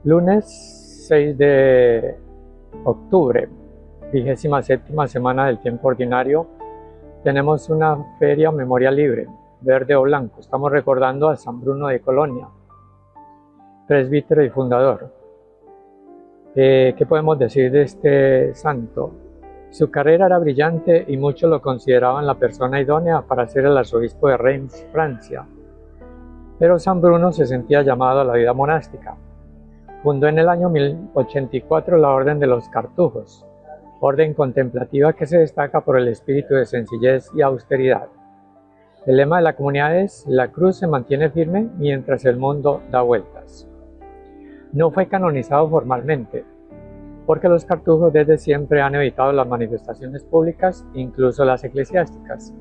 Lunes 6 de octubre, 27ª semana del tiempo ordinario, tenemos una feria o memoria libre, verde o blanco. Estamos recordando a San Bruno de Colonia, presbítero y fundador. ¿Qué podemos decir de este santo? Su carrera era brillante y muchos lo consideraban la persona idónea para ser el arzobispo de Reims, Francia. Pero San Bruno se sentía llamado a la vida monástica. Fundó en el año 1084 la Orden de los Cartujos, orden contemplativa que se destaca por el espíritu de sencillez y austeridad. El lema de la comunidad es: la cruz se mantiene firme mientras el mundo da vueltas. No fue canonizado formalmente, porque los cartujos desde siempre han evitado las manifestaciones públicas, incluso las eclesiásticas.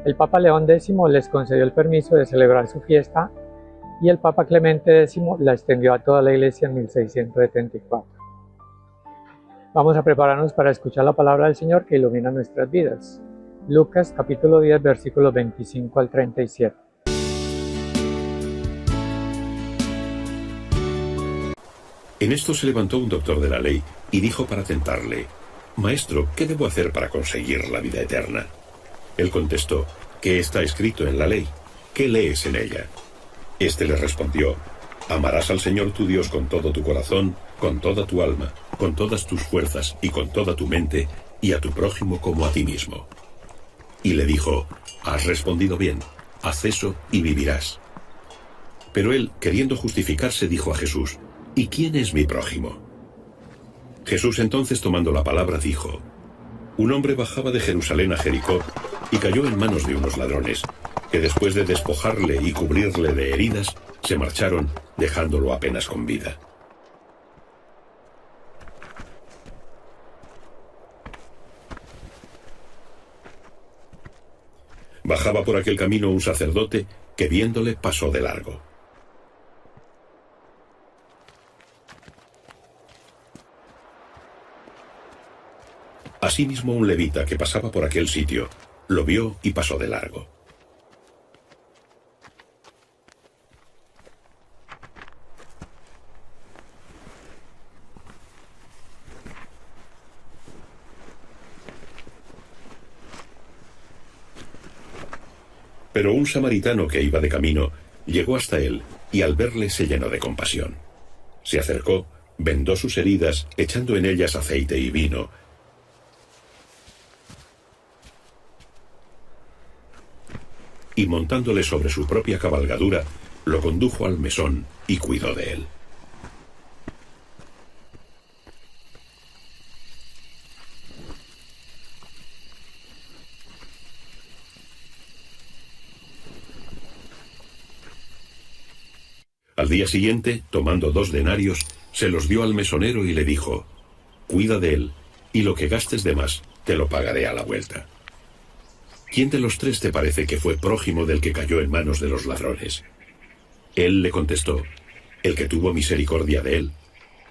El Papa León X les concedió el permiso de celebrar su fiesta y el Papa Clemente X la extendió a toda la Iglesia en 1674. Vamos a prepararnos para escuchar la palabra del Señor que ilumina nuestras vidas. Lucas capítulo 10, versículos 25 al 37. En esto se levantó un doctor de la ley y dijo para tentarle: «Maestro, ¿qué debo hacer para conseguir la vida eterna?». Él contestó: «¿Qué está escrito en la ley? ¿Qué lees en ella?». Este le respondió: «Amarás al Señor tu Dios con todo tu corazón, con toda tu alma, con todas tus fuerzas y con toda tu mente, y a tu prójimo como a ti mismo». Y le dijo: «Has respondido bien, haz eso y vivirás». Pero él, queriendo justificarse, dijo a Jesús: «¿Y quién es mi prójimo?». Jesús entonces, tomando la palabra, dijo: «Un hombre bajaba de Jerusalén a Jericó y cayó en manos de unos ladrones, que después de despojarle y cubrirle de heridas, se marcharon, dejándolo apenas con vida». Bajaba por aquel camino un sacerdote que, viéndole, pasó de largo. Asimismo, un levita que pasaba por aquel sitio lo vio y pasó de largo. Pero un samaritano que iba de camino llegó hasta él y al verle se llenó de compasión. Se acercó, vendó sus heridas, echando en ellas aceite y vino, y montándole sobre su propia cabalgadura, lo condujo al mesón y cuidó de él. Al día siguiente, tomando 2 denarios, se los dio al mesonero y le dijo: «Cuida de él, y lo que gastes de más, te lo pagaré a la vuelta». «¿Quién de los 3 te parece que fue prójimo del que cayó en manos de los ladrones?». Él le contestó: «El que tuvo misericordia de él».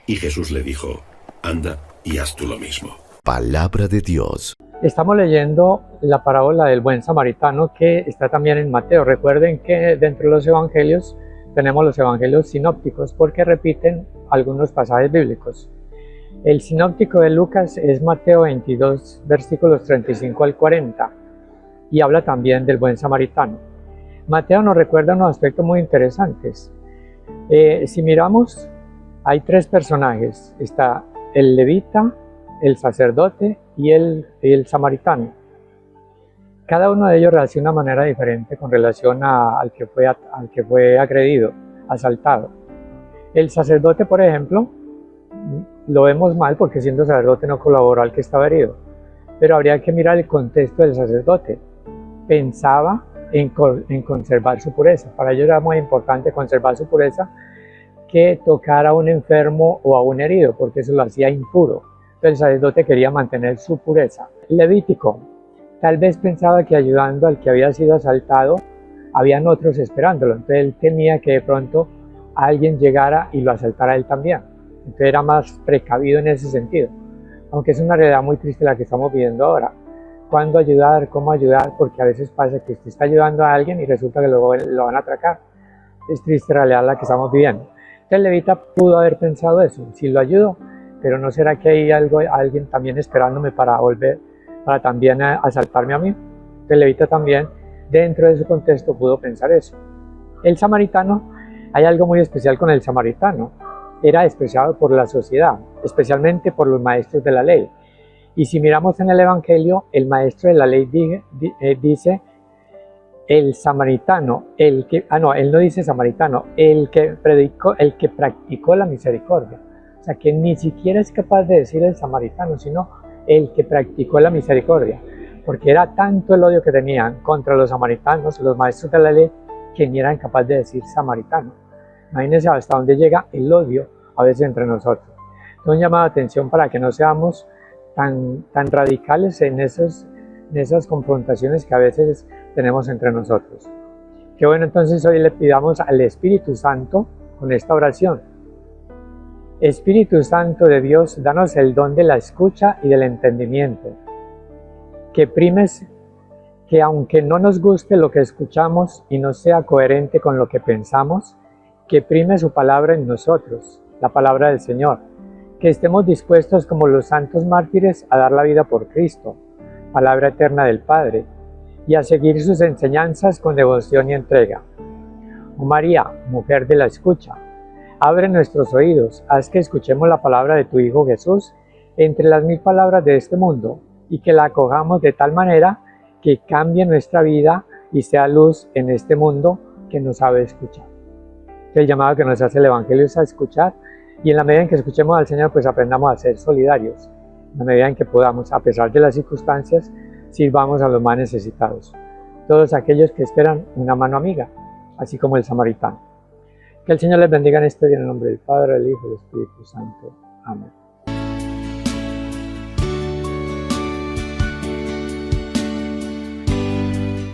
Y Jesús le dijo: «Anda y haz tú lo mismo». Palabra de Dios. Estamos leyendo la parábola del buen samaritano, que está también en Mateo. Recuerden que dentro de los evangelios tenemos los evangelios sinópticos, porque repiten algunos pasajes bíblicos. El sinóptico de Lucas es Mateo 22, versículos 35 al 40, y habla también del buen samaritano. Mateo nos recuerda unos aspectos muy interesantes. Si miramos, hay 3 personajes: está el levita, el sacerdote y el samaritano. Cada uno de ellos reacciona de una manera diferente con relación al que fue agredido, asaltado. El sacerdote, por ejemplo, lo vemos mal porque siendo sacerdote no colaboró al que estaba herido. Pero habría que mirar el contexto del sacerdote. Pensaba en conservar su pureza. Para ellos era muy importante conservar su pureza que tocar a un enfermo o a un herido, porque eso lo hacía impuro. Entonces el sacerdote quería mantener su pureza. Levítico tal vez pensaba que ayudando al que había sido asaltado, habían otros esperándolo. Entonces él temía que de pronto alguien llegara y lo asaltara a él también. Entonces era más precavido en ese sentido. Aunque es una realidad muy triste la que estamos viviendo ahora. ¿Cuándo ayudar? ¿Cómo ayudar? Porque a veces pasa que usted está ayudando a alguien y resulta que luego lo van a atracar. Es triste realidad la que estamos viviendo. Entonces el levita pudo haber pensado eso, si lo ayudo, pero ¿no será que hay alguien también esperándome para volver, para también asaltarme a mí? Entonces el levita también, dentro de su contexto, pudo pensar eso. El samaritano, hay algo muy especial con el samaritano, era despreciado por la sociedad, especialmente por los maestros de la ley. Y si miramos en el Evangelio, el maestro de la ley dice, el samaritano, él no dice samaritano, el que practicó la misericordia. O sea, que ni siquiera es capaz de decir el samaritano, sino el que practicó la misericordia. Porque era tanto el odio que tenían contra los samaritanos, los maestros de la ley, que ni eran capaces de decir samaritano. Imagínense hasta dónde llega el odio a veces entre nosotros. Entonces, llamado de atención para que no seamos tan radicales en esas confrontaciones que a veces tenemos entre nosotros. Qué bueno, entonces hoy le pidamos al Espíritu Santo con esta oración. Espíritu Santo de Dios, danos el don de la escucha y del entendimiento. Que primes que aunque no nos guste lo que escuchamos y no sea coherente con lo que pensamos, que prime su palabra en nosotros, la palabra del Señor. Que estemos dispuestos como los santos mártires a dar la vida por Cristo, palabra eterna del Padre, y a seguir sus enseñanzas con devoción y entrega. Oh María, mujer de la escucha, abre nuestros oídos, haz que escuchemos la palabra de tu Hijo Jesús entre las 1000 palabras de este mundo, y que la acojamos de tal manera que cambie nuestra vida y sea luz en este mundo que no sabe escuchar. El llamado que nos hace el Evangelio es a escuchar, y en la medida en que escuchemos al Señor, pues aprendamos a ser solidarios. En la medida en que podamos, a pesar de las circunstancias, sirvamos a los más necesitados. Todos aquellos que esperan una mano amiga, así como el samaritano. Que el Señor les bendiga en este día en el nombre del Padre, del Hijo y del Espíritu Santo. Amén.